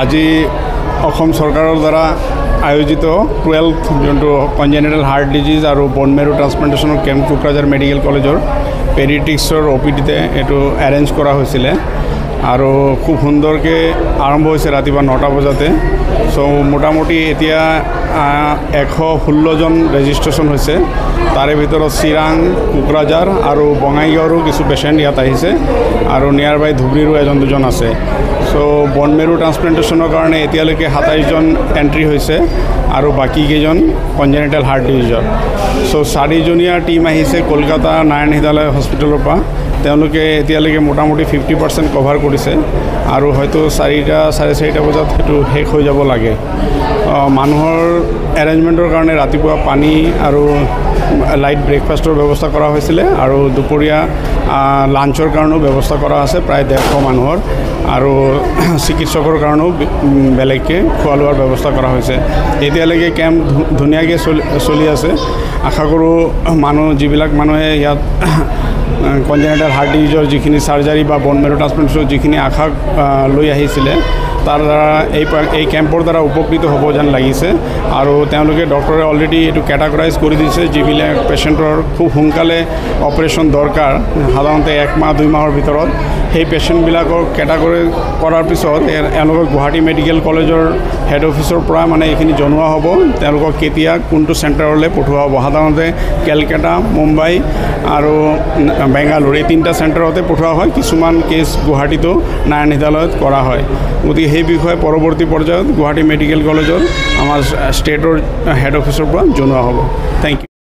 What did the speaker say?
আজি অসম চৰকাৰৰ দ্বাৰা আয়োজিত 12th যোনটো কনজেনিটেল হাৰ্ট ডিজিজ আৰু বন মেৰু ট্ৰান্সপ্লান্টেশ্যনৰ কেম্প কোকৰাঝাৰ মেডিকেল কলেজৰ পেডিয়াট্ৰিক্সৰ OPDতে এইটো এৰেঞ্জ কৰা হৈছিলে আৰু খুব সুন্দৰকৈ আৰম্ভ হৈছে ৰাতিপুৱা 9টা বজাতে। সো মোটামুটি এতিয়া 116 জন ৰেজিষ্ট্ৰেশ্যন হৈছে। তাৰে ভিতৰত চিৰাং, কোকৰাঝাৰ আৰু বঙাইগাঁৱৰো কিছু পেচেণ্ট ইয়াত আহিছে আৰু নিয়াৰ বাই ধুবুৰীৰো এজন দুজন আছে। সো বন মেৰু ট্ৰান্সপ্লান্টেশ্যনৰ কাৰণে এতিয়ালৈকে 27 জন এণ্ট্ৰি হৈছে আৰু বাকী কেইজন কনজেনিটেল হাৰ্ট ডিজিজৰ। সো 4জনীয়া টীম আহিছে কলকাতা নাৰায়ণ হৃদয়ালয় হস্পিটেলৰ পৰা। তেওঁলোকে এতিয়ালৈকে মোটামুটি 50% কভাৰ কৰিছে আৰু হয়তো 4টা 4:30 বজাত সেইটো শেষ হৈ যাব লাগে। মানুহৰ এৰেঞ্জমেণ্টৰ কাৰণে ৰাতিপুৱা পানী আৰু লাইট ব্ৰেকফাষ্টৰ ব্যৱস্থা কৰা হৈছিলে আৰু দুপৰীয়া লাঞ্চৰ কাৰণেও ব্যৱস্থা কৰা আছে প্ৰায় 150 মানুহৰ আৰু চিকিৎসকৰ কাৰণেও বেলেগকৈ খোৱা লোৱাৰ ব্যৱস্থা কৰা হৈছে। এতিয়ালৈকে কেম্প ধুনীয়াকৈ চলি আছে। আশা কৰোঁ যিবিলাক মানুহে ইয়াত কনজেনিটেল হাৰ্ট ডিজিজৰ যিখিনি চাৰ্জাৰী বা বন মেৰু ট্ৰান্সপ্লান্টেশ্যনৰ যিখিনি আশা লৈ আহিছিলে তাৰ দ্বাৰা এই কেম্পৰ দ্বাৰা উপকৃত হ'ব যেন লাগিছে আৰু তেওঁলোকে ডক্টৰে অলৰেডি এইটো কেটাগৰাইজ কৰি দিছে যিবিলাক পেচেণ্টৰ খুব সোনকালে অপাৰেশ্যন দৰকাৰ, সাধাৰণতে 1 মাহ 2 মাহৰ ভিতৰত। সেই পেচেণ্টবিলাকক কেটাগৰী কৰাৰ পিছত এওঁলোকক গুৱাহাটী মেডিকেল কলেজৰ হেড অফিচৰ পৰা মানে এইখিনি জনোৱা হ'ব তেওঁলোকক কেতিয়া কোনটো চেণ্টাৰলৈ পঠোৱা হ'ব। সাধাৰণতে কেলকাতা, মুম্বাই আৰু বেংগালুৰু এই 3টা চেণ্টাৰতে পঠোৱা হয়। কিছুমান কেছ গুৱাহাটীতো নাৰায়ণ হৃদয়ালয়ত কৰা হয়। গতিকে সেই বিষয়ে পৰৱৰ্তী পৰ্যায়ত গুৱাহাটী মেডিকেল কলেজৰ আমাৰ ষ্টেটৰ হেড অফিচৰ পৰা জনোৱা হ'ব। Thank U.